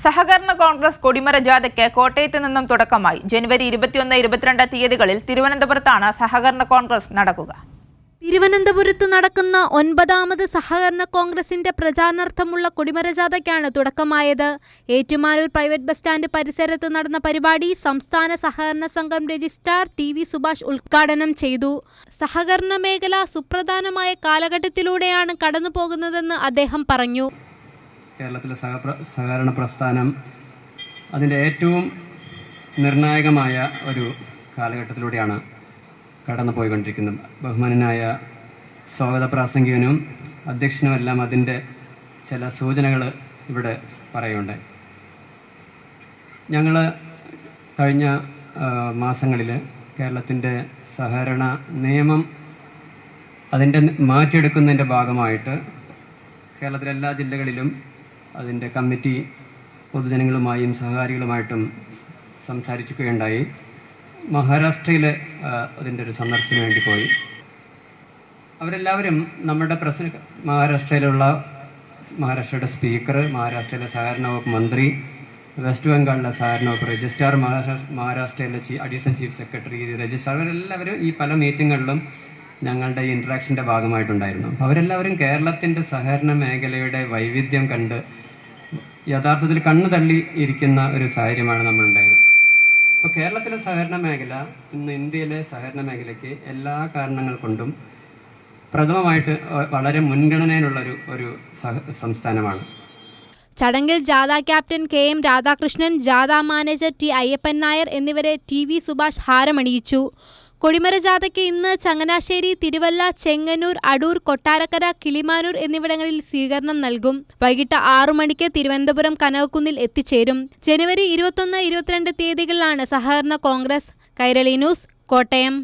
സഹകരണ കോൺഗ്രസ് കൊടിമര ജാഥയ്ക്ക് കോട്ടയത്ത് നിന്നും തുടക്കമായി. ജനുവരി 21-22 തീയതികളിൽ തിരുവനന്തപുരത്താണ് സഹകരണ കോൺഗ്രസ് നടക്കുക. തിരുവനന്തപുരത്ത് നടക്കുന്ന 9ാമത് സഹകരണ കോൺഗ്രസിന്റെ പ്രചാരണാർത്ഥമുള്ള കൊടിമര ജാഥയ്ക്കാണ് തുടക്കമായത്. ഏറ്റുമാനൂർ പ്രൈവറ്റ് ബസ് സ്റ്റാൻഡ് പരിസരത്ത് നടന്ന പരിപാടി സംസ്ഥാന സഹകരണ സംഘം രജിസ്ട്രാർ TV സുഭാഷ് ഉദ്ഘാടനം ചെയ്തു. സഹകരണ മേഖല സുപ്രധാനമായ കാലഘട്ടത്തിലൂടെയാണ് കടന്നുപോകുന്നതെന്ന് അദ്ദേഹം പറഞ്ഞു. കേരളത്തിലെ സഹകരണ പ്രസ്ഥാനം അതിൻ്റെ ഏറ്റവും നിർണായകമായ ഒരു കാലഘട്ടത്തിലൂടെയാണ് കടന്നു പോയിക്കൊണ്ടിരിക്കുന്നത്. ബഹുമാനനായ സ്വാഗത പ്രാസംഗികനും അധ്യക്ഷനുമെല്ലാം അതിൻ്റെ ചില സൂചനകൾ ഇവിടെ പറയുന്നുണ്ട്. ഞങ്ങൾ കഴിഞ്ഞ മാസങ്ങളിൽ കേരളത്തിൻ്റെ സഹകരണ നിയമം അതിൻ്റെ മാറ്റിയെടുക്കുന്നതിൻ്റെ ഭാഗമായിട്ട് കേരളത്തിലെ എല്ലാ ജില്ലകളിലും അതിൻ്റെ കമ്മിറ്റി പൊതുജനങ്ങളുമായും സഹകാരികളുമായിട്ടും സംസാരിക്കുകയുണ്ടായി. മഹാരാഷ്ട്രയിൽ അതിൻ്റെ ഒരു സന്ദർശനത്തിന് വേണ്ടി പോയി. അവരെല്ലാവരും നമ്മുടെ മഹാരാഷ്ട്രയുടെ സ്പീക്കർ, മഹാരാഷ്ട്രയിലെ സഹകരണ വകുപ്പ് മന്ത്രി, വെസ്റ്റ് ബംഗാളിലെ സഹകരണ വകുപ്പ് രജിസ്ട്രാർ, മഹാരാഷ്ട്രയിലെ അഡീഷണൽ ചീഫ് സെക്രട്ടറി, രജിസ്ട്രാർ, അവരെല്ലാവരും ഈ പല മീറ്റിങ്ങുകളിലും ഞങ്ങളുടെ ഈ ഇൻട്രാക്ഷൻ്റെ ഭാഗമായിട്ടുണ്ടായിരുന്നു. അപ്പോൾ അവരെല്ലാവരും കേരളത്തിൻ്റെ സഹകരണ മേഖലയുടെ വൈവിധ്യം കണ്ട് യഥാർത്ഥത്തിൽ കണ്ണു തള്ളി ഇരിക്കുന്ന ഒരു സാഹചര്യമാണ് നമ്മളുണ്ടായത്. ഇപ്പോൾ കേരളത്തിലെ സഹകരണ മേഖല ഇന്ന് ഇന്ത്യയിലെ സഹകരണ മേഖലയ്ക്ക് എല്ലാ കാരണങ്ങൾ കൊണ്ടും പ്രഥമമായിട്ട് വളരെ മുൻഗണനയിലുള്ള ഒരു സംസ്ഥാനമാണ്. ചടങ്ങിൽ ജാഥ ക്യാപ്റ്റൻ KM രാധാകൃഷ്ണൻ, ജാഥ മാനേജർ T അയ്യപ്പൻ നായർ എന്നിവരെ TV സുഭാഷ് ഹാരമണിയിച്ചു. കൊടിമര ജാഥയ്ക്ക് ഇന്ന് ചങ്ങനാശ്ശേരി, തിരുവല്ല, ചെങ്ങന്നൂർ, അടൂർ, കൊട്ടാരക്കര, കിളിമാനൂർ എന്നിവിടങ്ങളിൽ സ്വീകരണം നൽകും. വൈകിട്ട് 6 മണിക്ക് തിരുവനന്തപുരം കനകക്കുന്നിൽ എത്തിച്ചേരും. ജനുവരി 21-22 തീയതികളിലാണ് സഹകരണ കോൺഗ്രസ്. കൈരളി ന്യൂസ്, കോട്ടയം.